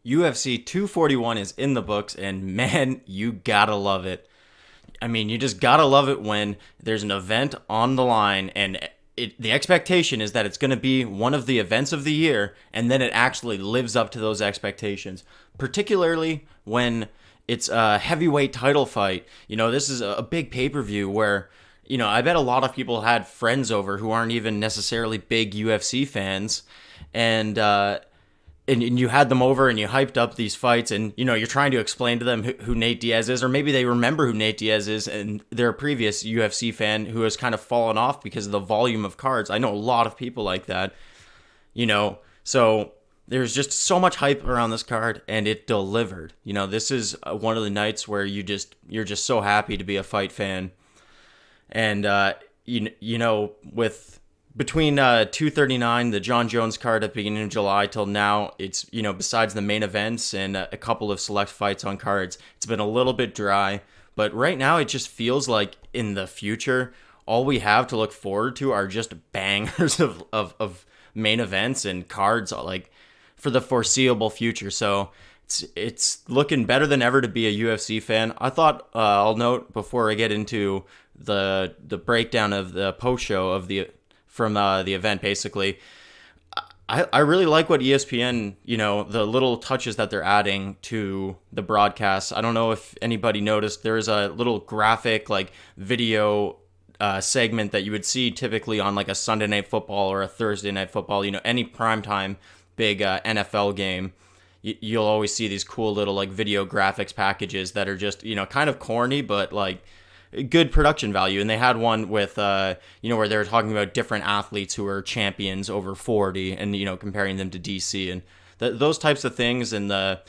UFC 241 is in the books, and man, you gotta love it. I mean, you just gotta love it when there's an event on the line, and the expectation is that it's going to be one of the events of the year, and then it actually lives up to those expectations. Particularly when it's a heavyweight title fight. This is a big pay-per-view where, I bet a lot of people had friends over who aren't even necessarily big UFC fans, and and you had them over and you hyped up these fights, and you're trying to explain to them who Nate Diaz is, or maybe they remember who Nate Diaz is and they're a previous UFC fan who has kind of fallen off because of the volume of cards. I know a lot of people like that, so there's just so much hype around this card, and it delivered. This is one of the nights where you're just so happy to be a fight fan. And with between 239, the John Jones card at the beginning of July, till now, it's, besides the main events and a couple of select fights on cards, it's been a little bit dry. But right now, it just feels like in the future, all we have to look forward to are just bangers of main events and cards, like, for the foreseeable future. So it's looking better than ever to be a UFC fan. I thought, I'll note before I get into the breakdown of the post show from the event, basically, I really like what ESPN, the little touches that they're adding to the broadcast. I don't know if anybody noticed, there is a little graphic, like, video segment that you would see typically on, like, a Sunday Night Football or a Thursday Night Football, any primetime big NFL game. You'll always see these cool little, like, video graphics packages that are just, kind of corny, but, like, good production value. And they had one with where they were talking about different athletes who are champions over 40 and comparing them to DC, and those types of things. And the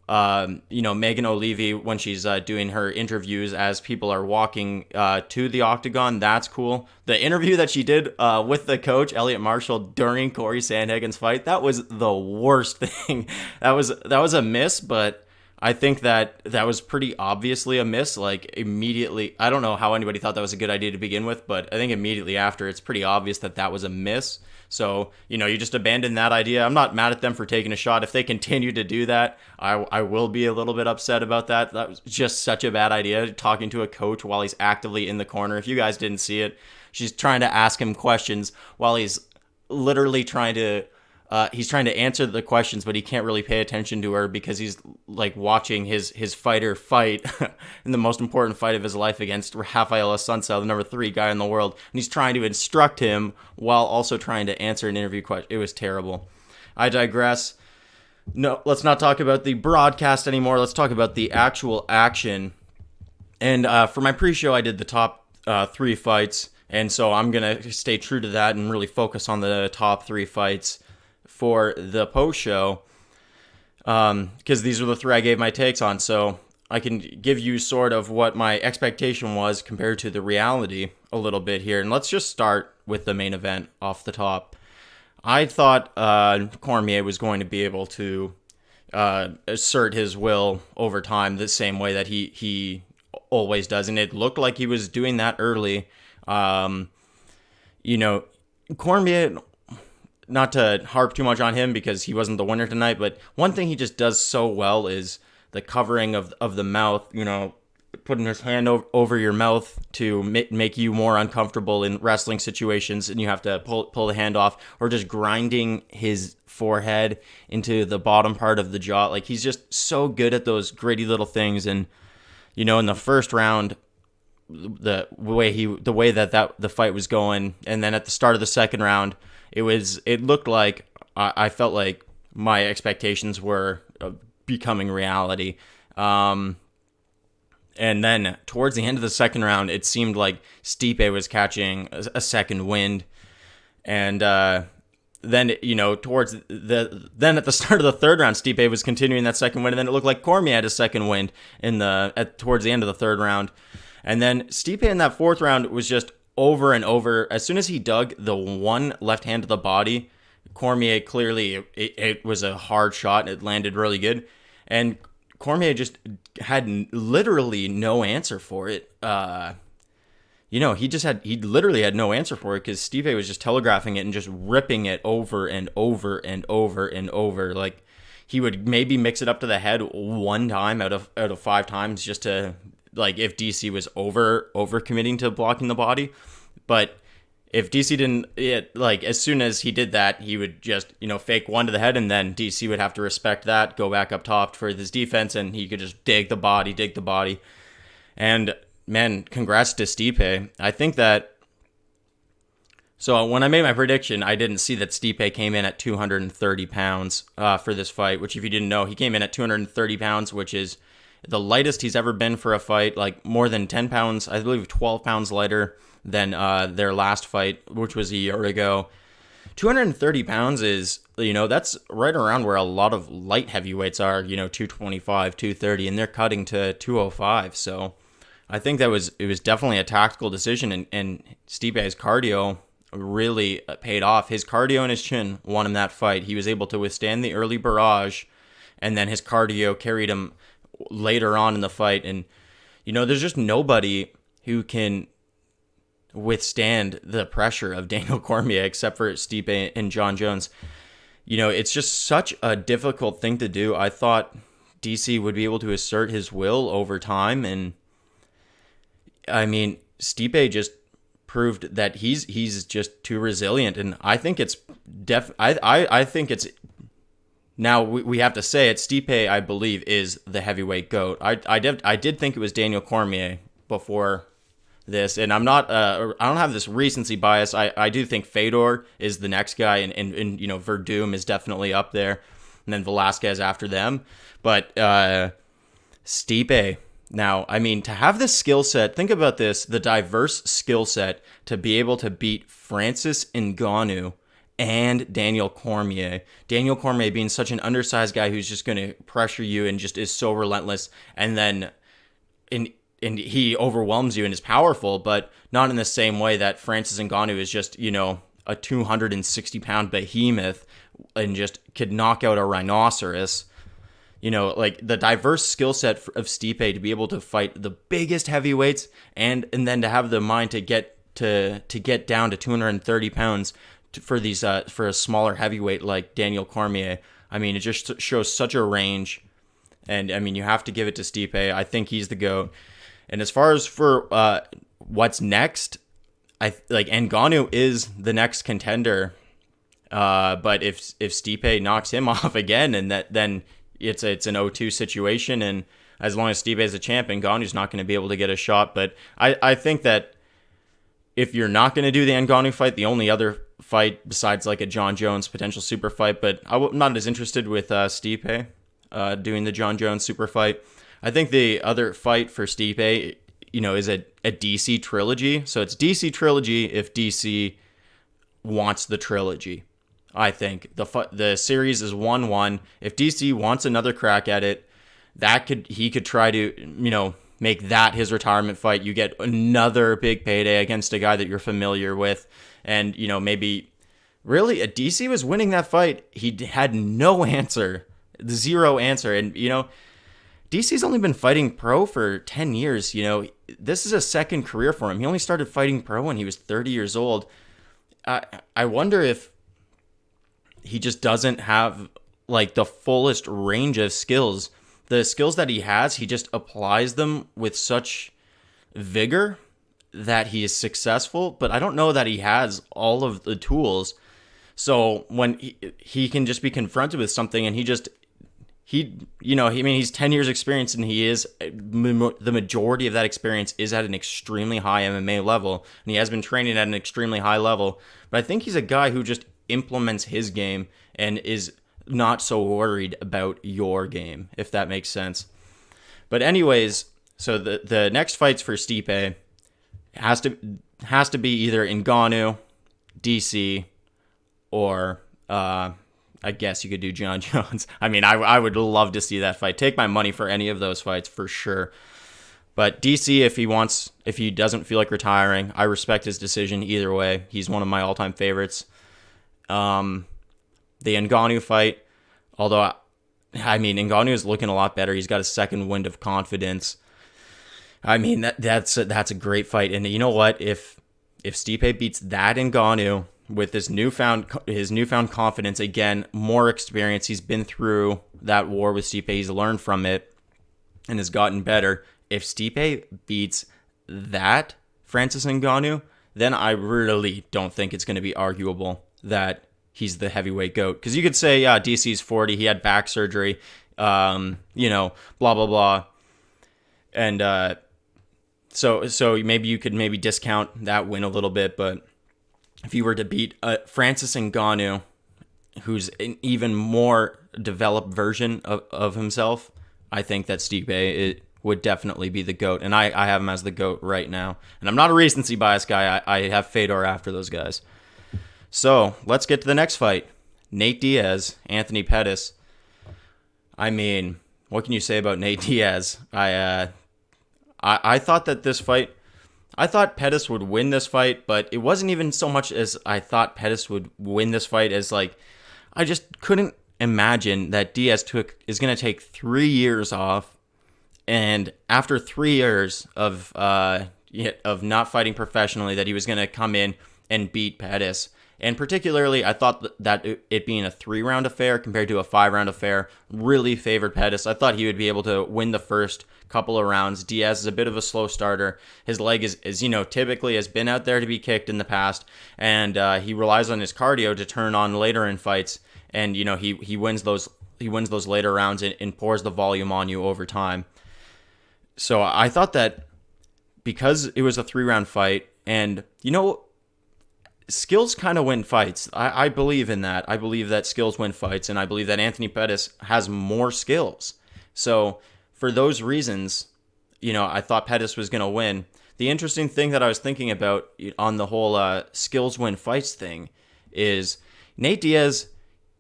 Megan O'Leary, when she's doing her interviews as people are walking to the octagon, that's cool. The interview that she did with the coach Elliot Marshall during Corey Sandhagen's fight, that was the worst thing. That was a miss, but I think that was pretty obviously a miss. Like, immediately, I don't know how anybody thought that was a good idea to begin with, but I think immediately after, it's pretty obvious that was a miss. So, you just abandon that idea. I'm not mad at them for taking a shot. If they continue to do that, I will be a little bit upset about that. That was just such a bad idea, talking to a coach while he's actively in the corner. If you guys didn't see it, she's trying to ask him questions while he's literally trying to answer the questions, but he can't really pay attention to her because he's, like, watching his fighter fight in the most important fight of his life against Rafael Assunção, the number 3 guy in the world. And he's trying to instruct him while also trying to answer an interview question. It was terrible. I digress. No, let's not talk about the broadcast anymore. Let's talk about the actual action. And for my pre-show, I did the top 3 fights. And so I'm going to stay true to that and really focus on the top 3 fights for the post show, because these are the 3 I gave my takes on. So I can give you sort of what my expectation was compared to the reality a little bit here. And let's just start with the main event off the top. I thought Cormier was going to be able to assert his will over time the same way that he always does, and it looked like he was doing that early. Cormier, not to harp too much on him because he wasn't the winner tonight, but one thing he just does so well is the covering of the mouth, putting his hand over your mouth to make you more uncomfortable in wrestling situations, and you have to pull the hand off, or just grinding his forehead into the bottom part of the jaw. Like, he's just so good at those gritty little things. And, in the first round, the way that the fight was going, and then at the start of the second round, it looked like I felt like my expectations were becoming reality. And then towards the end of the second round, it seemed like Stipe was catching a second wind. And then, towards then at the start of the third round, Stipe was continuing that second wind, and then it looked like Cormier had a second wind towards the end of the third round. And then Stipe in that fourth round was just over and over. As soon as he dug the one left hand to the body, Cormier clearly, it was a hard shot, and it landed really good. And Cormier just had literally no answer for it. He literally had no answer for it because Stipe was just telegraphing it and just ripping it over and over and over and over. Like, he would maybe mix it up to the head one time out of 5 times, just to, like, if DC was over committing to blocking the body. But if DC didn't, like, as soon as he did that, he would just, fake one to the head, and then DC would have to respect that, go back up top for his defense, and he could just dig the body. And man, congrats to Stipe. I think that. So when I made my prediction, I didn't see that Stipe came in at 230 pounds for this fight, which, if you didn't know, he came in at 230 pounds, which is the lightest he's ever been for a fight, like more than 10 pounds, I believe 12 pounds lighter than their last fight, which was a year ago. 230 pounds is, that's right around where a lot of light heavyweights are, 225, 230, and they're cutting to 205. So I think it was definitely a tactical decision, and Stipe's cardio really paid off. His cardio and his chin won him that fight. He was able to withstand the early barrage, and then his cardio carried him later on in the fight. And, there's just nobody who can withstand the pressure of Daniel Cormier except for Stipe and Jon Jones. It's just such a difficult thing to do. I thought DC would be able to assert his will over time, and I mean, Stipe just proved that he's just too resilient, and I think it's I think it's now we have to say it. Stipe, I believe, is the heavyweight GOAT. I did think it was Daniel Cormier before this, and I'm not I don't have this recency bias. I do think Fedor is the next guy, and Verdum is definitely up there, and then Velasquez after them. But Stipe, now, I mean, to have this skill set, think about this, the diverse skill set to be able to beat Francis Ngannou and Daniel Cormier. Daniel Cormier being such an undersized guy who's just going to pressure you and just is so relentless, and then and he overwhelms you and is powerful, but not in the same way that Francis Ngannou is just, a 260-pound behemoth and just could knock out a rhinoceros. Like the diverse skill set of Stipe to be able to fight the biggest heavyweights and then to have the mind to get down to 230 pounds for a smaller heavyweight like Daniel Cormier. I mean, it just shows such a range, and I mean, you have to give it to Stipe. I think he's the GOAT. And as far as for what's next, Ngannou is the next contender. But if Stipe knocks him off again, and then it's an 0-2 situation, and as long as Stipe is a champ, Ngannou's not going to be able to get a shot. But I think that if you're not going to do the Ngannou fight, the only other fight besides like a Jon Jones potential super fight, but I'm not as interested with Stipe doing the Jon Jones super fight. I think the other fight for Stipe, is a DC trilogy. So it's DC trilogy if DC wants the trilogy. I think the series is 1-1. If DC wants another crack at it, he could try to, make that his retirement fight. You get another big payday against a guy that you're familiar with, and maybe really DC was winning that fight. He had no answer, zero answer, and DC's only been fighting pro for 10 years. This is a second career for him. He only started fighting pro when he was 30 years old. I wonder if he just doesn't have like the fullest range of skills. The skills that he has, he just applies them with such vigor that he is successful, but I don't know that he has all of the tools. So when he can just be confronted with something, and he's 10 years experience, and the majority of that experience is at an extremely high MMA level, and he has been training at an extremely high level. But I think he's a guy who just implements his game and is not so worried about your game, if that makes sense. But anyways, so the next fights for Stipe has to be either Ngannou, DC, or I guess you could do Jon Jones. I mean, I would love to see that fight. Take my money for any of those fights for sure. But DC, if he doesn't feel like retiring, I respect his decision either way. He's one of my all-time favorites. The Ngannou fight, although Ngannou is looking a lot better. He's got a second wind of confidence. I mean, that's a great fight. And you know what? If Stipe beats that Ngannou, with his newfound confidence, again, more experience. He's been through that war with Stipe. He's learned from it and has gotten better. If Stipe beats that Francis Ngannou, then I really don't think it's going to be arguable that he's the heavyweight GOAT. Because you could say, yeah, DC's 40, he had back surgery, blah, blah, blah. And so maybe you could discount that win a little bit, but if you were to beat Francis Ngannou, who's an even more developed version of himself, I think that Stipe would definitely be the GOAT. And I have him as the GOAT right now. And I'm not a recency bias guy. I have Fedor after those guys. So let's get to the next fight. Nate Diaz, Anthony Pettis. I mean, what can you say about Nate Diaz? I thought that this fight, I thought Pettis would win this fight, but it wasn't even so much as I thought Pettis would win this fight as like, I just couldn't imagine that Diaz is going to take 3 years off, and after 3 years of not fighting professionally, that he was going to come in and beat Pettis. And particularly, I thought that it being a 3-round affair compared to a 5-round affair really favored Pettis. I thought he would be able to win the first couple of rounds. Diaz is a bit of a slow starter. His leg is typically has been out there to be kicked in the past, and he relies on his cardio to turn on later in fights. And he wins those later rounds and pours the volume on you over time. So I thought that because it was a 3-round fight, and skills kind of win fights. I believe in that. I believe that skills win fights, and I believe that Anthony Pettis has more skills. So for those reasons, I thought Pettis was going to win. The interesting thing that I was thinking about on the whole skills win fights thing is Nate Diaz,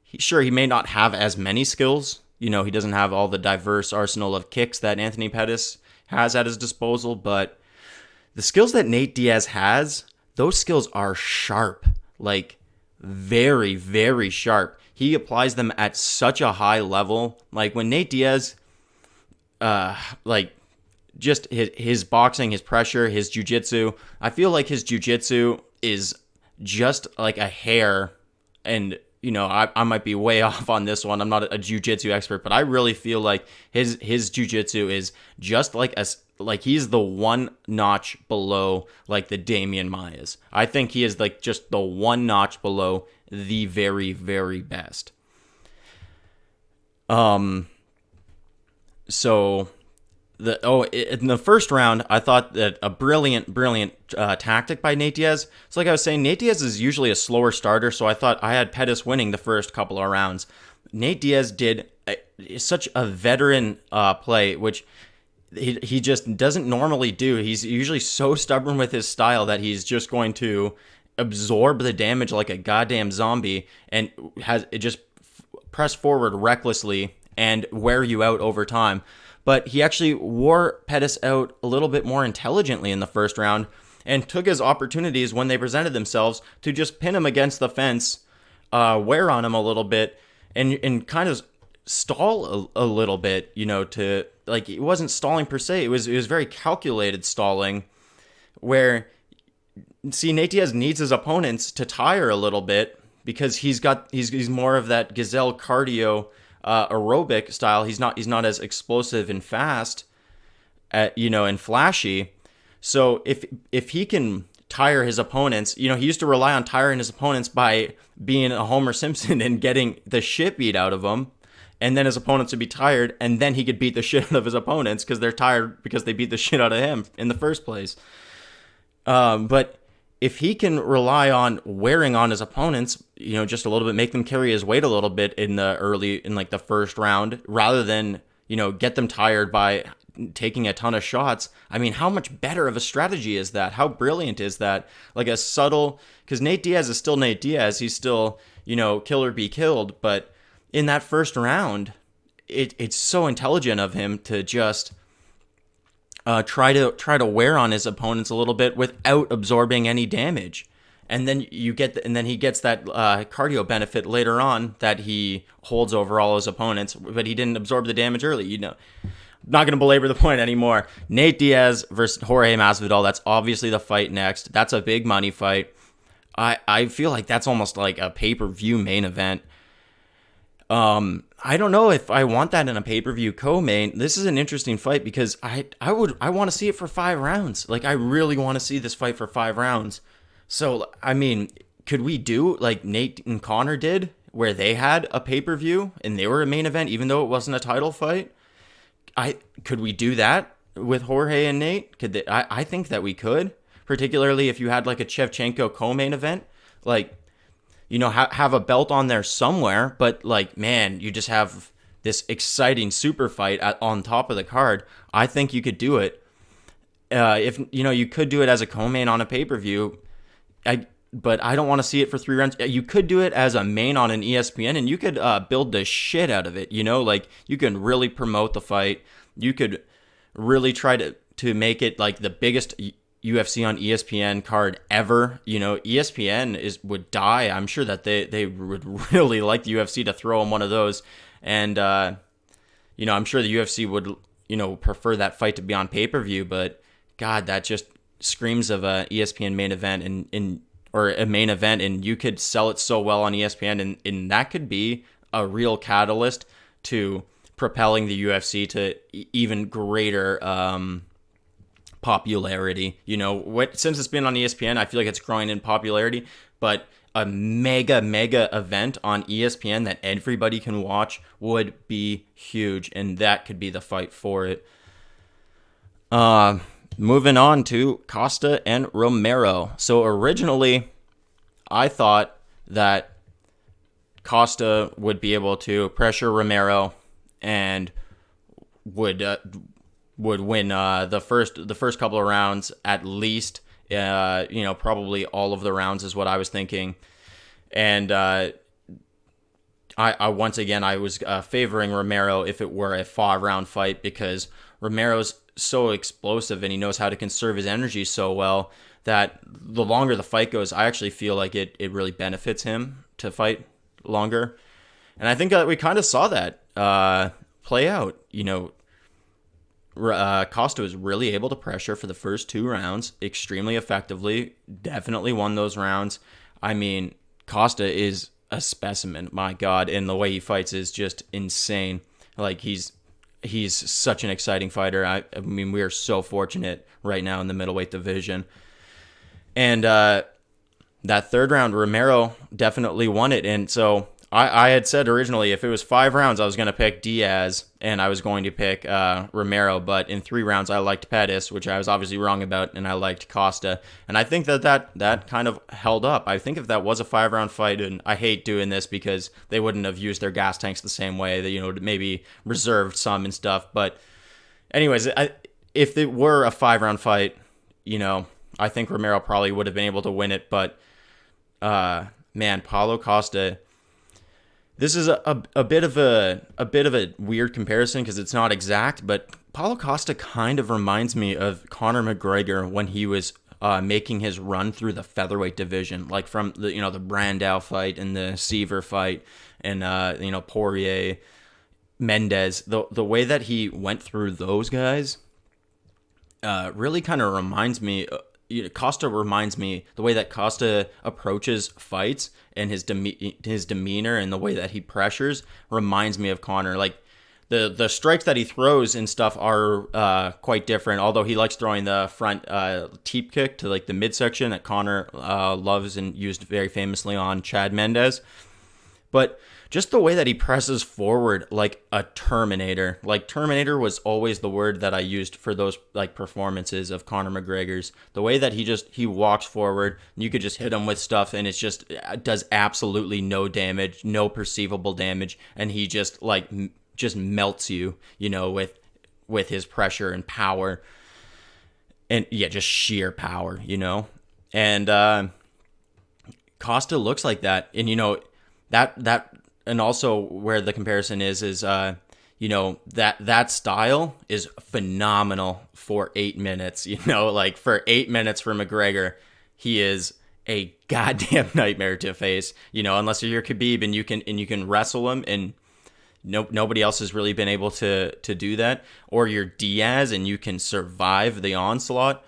he may not have as many skills. He doesn't have all the diverse arsenal of kicks that Anthony Pettis has at his disposal, but the skills that Nate Diaz has, those skills are sharp, like very, very sharp. He applies them at such a high level. Like when Nate Diaz, just his boxing, his pressure, his jiu-jitsu, I feel like his jiu-jitsu is just like a hair. And, I might be way off on this one. I'm not a jiu-jitsu expert, but I really feel like his jiu-jitsu is just like he's the one notch below like the Damian Maias. I think he is like just the one notch below the very, very best. So in the first round, I thought that a brilliant tactic by Nate Diaz. So like I was saying, Nate Diaz is usually a slower starter, so I thought I had Pettis winning the first couple of rounds. Nate Diaz did such a veteran play, which he just doesn't normally do. He's usually so stubborn with his style that he's just going to absorb the damage like a goddamn zombie and just press forward recklessly and wear you out over time. But he actually wore Pettis out a little bit more intelligently in the first round and took his opportunities when they presented themselves to just pin him against the fence, wear on him a little bit, and kind of stall a little bit, to like, it wasn't stalling per se. It was very calculated stalling, where Nate Diaz needs his opponents to tire a little bit because he's more of that gazelle cardio aerobic style. He's not as explosive and fast, and flashy. So if he can tire his opponents, he used to rely on tiring his opponents by being a Homer Simpson and getting the shit beat out of him, and then his opponents would be tired, and then he could beat the shit out of his opponents because they're tired because they beat the shit out of him in the first place. But if he can rely on wearing on his opponents, just a little bit, make them carry his weight a little bit in the first round, rather than, get them tired by taking a ton of shots. I mean, how much better of a strategy is that? How brilliant is that? Like a subtle, because Nate Diaz is still Nate Diaz. He's still, kill or be killed. But in that first round, it's so intelligent of him to just try to wear on his opponents a little bit without absorbing any damage, and then he gets that cardio benefit later on that he holds over all his opponents, but he didn't absorb the damage early. I'm not going to belabor the point anymore. Nate Diaz versus Jorge Masvidal. That's obviously the fight next. That's a big money fight. I feel like that's almost like a pay-per-view main event. I don't know if I want that in a pay-per-view co-main. This is an interesting fight because I want to see it for 5 rounds. Like, I really want to see this fight for 5 rounds. So, I mean, could we do like Nate and Conor did, where they had a pay-per-view and they were a main event, even though it wasn't a title fight? Could we do that with Jorge and Nate? I think that we could, particularly if you had like a Shevchenko co-main event, like, you know, have a belt on there somewhere, but like, man, you just have this exciting super fight on top of the card. I think you could do it. If you know, you could do it as a co-main on a pay-per-view. But I don't want to see it for 3 rounds. You could do it as a main on an ESPN, and you could build the shit out of it. You know, like, you can really promote the fight. You could really try to make it like the biggest UFC on ESPN card ever. You know, ESPN would die. I'm sure that they would really like the UFC to throw them one of those. And, you know, I'm sure the UFC would, you know, prefer that fight to be on pay-per-view. But, God, that just screams of a ESPN main event or a main event, and you could sell it so well on ESPN, and that could be a real catalyst to propelling the UFC to even greater popularity. You know, since it's been on ESPN, I feel like it's growing in popularity, but a mega event on ESPN that everybody can watch would be huge, and that could be the fight for it. Moving on to Costa and Romero. So originally, I thought that Costa would be able to pressure Romero and would win the first couple of rounds at least. You know, probably all of the rounds is what I was thinking. And I once again, I was favoring Romero if it were a 5-round fight, because Romero's so explosive and he knows how to conserve his energy so well that the longer the fight goes, I actually feel like it really benefits him to fight longer. And I think that we kind of saw that play out. You know, Costa was really able to pressure for the first 2 rounds extremely effectively, definitely won those rounds. I mean, Costa is a specimen, my God, and the way he fights is just insane. Like, he's such an exciting fighter. I mean, we are so fortunate right now in the middleweight division. And that 3rd round, Romero definitely won it. And so I had said originally, if it was 5 rounds, I was going to pick Diaz and I was going to pick Romero. But in 3 rounds, I liked Pettis, which I was obviously wrong about, and I liked Costa. And I think that kind of held up. I think if that was a 5-round fight, and I hate doing this because they wouldn't have used their gas tanks the same way, that, you know, maybe reserved some and stuff. But anyways, if it were a 5-round fight, you know, I think Romero probably would have been able to win it. But man, Paulo Costa. This is a bit of a weird comparison because it's not exact, but Paulo Costa kind of reminds me of Conor McGregor when he was making his run through the featherweight division, like from the Brandao fight and the Seaver fight and Poirier, Mendez. The way that he went through those guys really kind of reminds me. Costa reminds me, the way that Costa approaches fights and his demeanor and the way that he pressures reminds me of Conor. Like, the strikes that he throws and stuff are quite different, although he likes throwing the front teep kick to like the midsection that Conor loves and used very famously on Chad Mendez. But just the way that he presses forward like a Terminator. Like, Terminator was always the word that I used for those like performances of Conor McGregor's. The way that he walks forward, and you could just hit him with stuff and it does absolutely no damage, no perceivable damage, and he just melts you, with his pressure and power. And yeah, just sheer power, And Costa looks like that. And that and also where the comparison is that style is phenomenal for 8 minutes. Like for 8 minutes for McGregor, he is a goddamn nightmare to face. Unless you're Khabib and you can wrestle him, and nobody else has really been able to do that. Or you're Diaz and you can survive the onslaught.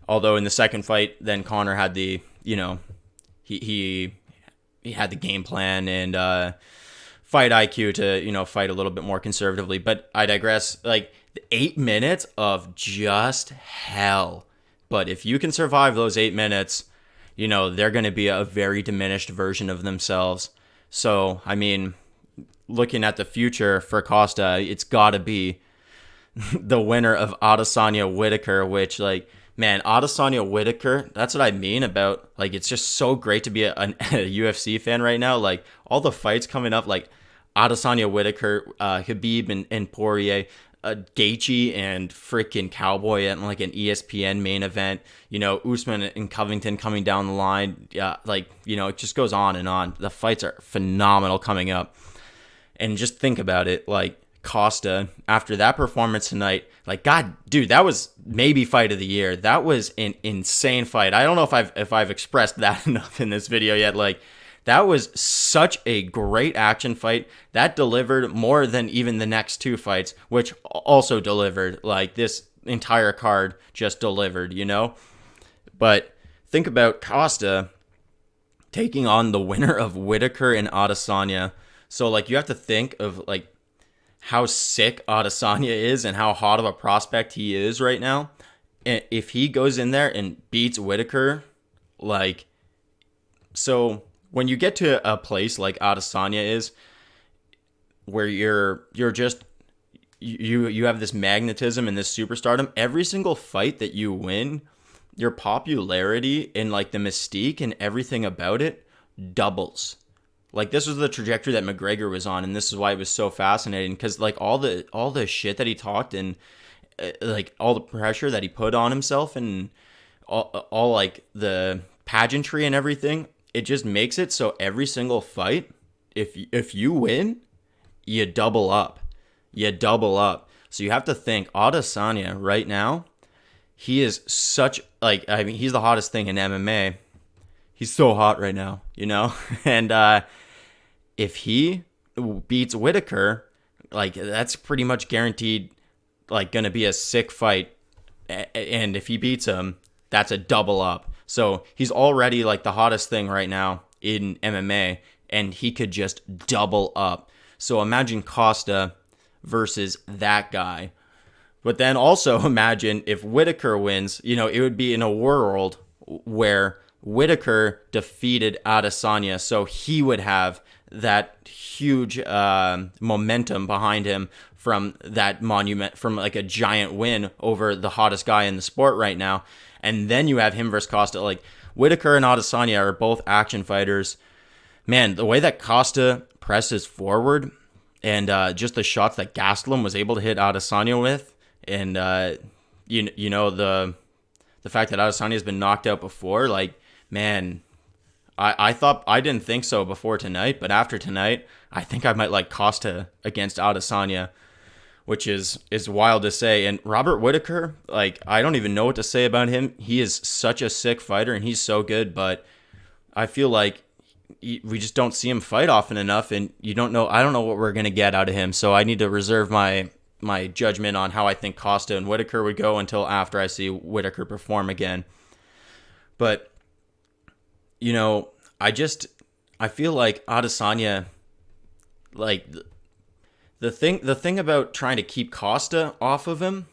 Although in the second fight, then Conor had the he had the game plan and fight IQ to, fight a little bit more conservatively. But I digress. Like, 8 minutes of just hell. But if you can survive those 8 minutes, they're going to be a very diminished version of themselves. So, I mean, looking at the future for Costa, it's got to be the winner of Adesanya Whitaker, which, like, man, Adesanya Whitaker, that's what I mean about, like, it's just so great to be a UFC fan right now. Like, all the fights coming up, like Adesanya Whitaker, Khabib and Poirier, Gaethje and freaking Cowboy at like an ESPN main event, Usman and Covington coming down the line. Yeah, like, it just goes on and on. The fights are phenomenal coming up. And just think about it, like, Costa, after that performance tonight, like, God, dude, that was maybe fight of the year. That was an insane fight. I don't know if I've expressed that enough in this video yet. Like, that was such a great action fight that delivered more than even the next two fights, which also delivered. Like, this entire card just delivered, But think about Costa taking on the winner of Whitaker and Adesanya. So, like, you have to think of, like, how sick Adesanya is and how hot of a prospect he is right now. And if he goes in there and beats Whitaker, like, so when you get to a place like Adesanya is, where you're just, you have this magnetism and this superstardom, every single fight that you win, your popularity and, like, the mystique and everything about it doubles. Like, this was the trajectory that McGregor was on, and this is why it was so fascinating, because, like, all the shit that he talked and like all the pressure that he put on himself and all like the pageantry and everything, it just makes it so every single fight, if you win, you double up. You double up. So you have to think, Adesanya right now, he is such, like, I mean, he's the hottest thing in MMA. He's so hot right now, and if he beats Whitaker, like, that's pretty much guaranteed, like, going to be a sick fight. And if he beats him, that's a double up. So he's already, like, the hottest thing right now in MMA, and he could just double up. So imagine Costa versus that guy. But then also imagine if Whitaker wins, it would be in a world where Whitaker defeated Adesanya, so he would have that huge momentum behind him from that monument, from, like, a giant win over the hottest guy in the sport right now. And then you have him versus Costa. Like, Whitaker and Adesanya are both action fighters. Man, the way that Costa presses forward and just the shots that Gastelum was able to hit Adesanya with, and the fact that Adesanya has been knocked out before, like, man, I thought, I didn't think so before tonight, but after tonight, I think I might like Costa against Adesanya, which is wild to say. And Robert Whitaker, like, I don't even know what to say about him. He is such a sick fighter, and he's so good, but I feel like we just don't see him fight often enough, and I don't know what we're going to get out of him, so I need to reserve my judgment on how I think Costa and Whitaker would go until after I see Whitaker perform again. But I feel like Adesanya, like, the thing about trying to keep Costa off of him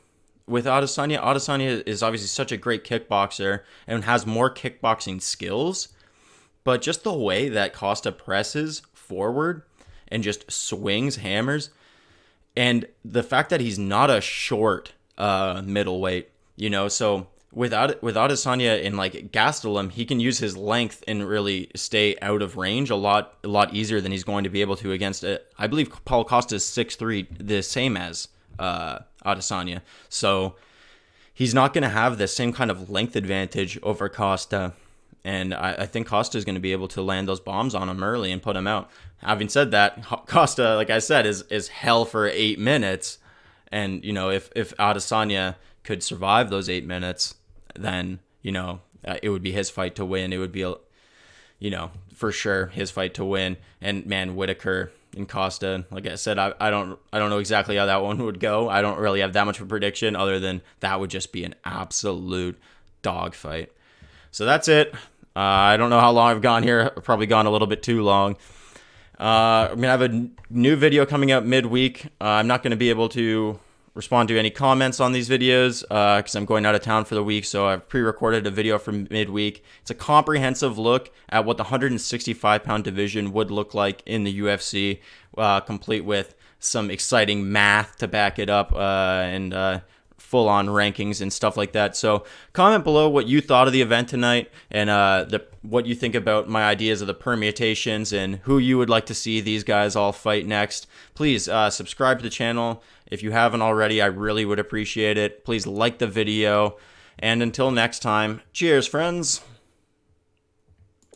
with Adesanya is obviously such a great kickboxer and has more kickboxing skills, but just the way that Costa presses forward and just swings, hammers, and the fact that he's not a short middleweight, so with Adesanya and, like, Gastelum, he can use his length and really stay out of range a lot easier than he's going to be able to against it. I believe Paul Costa is 6'3", the same as Adesanya. So he's not going to have the same kind of length advantage over Costa. And I think Costa is going to be able to land those bombs on him early and put him out. Having said that, Costa, like I said, is hell for 8 minutes. And, if Adesanya could survive those 8 minutes, then, it would be his fight to win. It would be, for sure his fight to win. And, man, Whitaker and Costa, like I said, I don't know exactly how that one would go. I don't really have that much of a prediction other than that would just be an absolute dogfight. So that's it. I don't know how long I've gone here. I've probably gone a little bit too long. I'm going to have a new video coming out midweek. I'm not going to be able to respond to any comments on these videos because I'm going out of town for the week, so I've pre-recorded a video for midweek. It's a comprehensive look at what the 165-pound division would look like in the UFC, complete with some exciting math to back it up and full-on rankings and stuff like that. So comment below what you thought of the event tonight and what you think about my ideas of the permutations and who you would like to see these guys all fight next. Please subscribe to the channel if you haven't already. I really would appreciate it. Please like the video. And until next time, cheers, friends.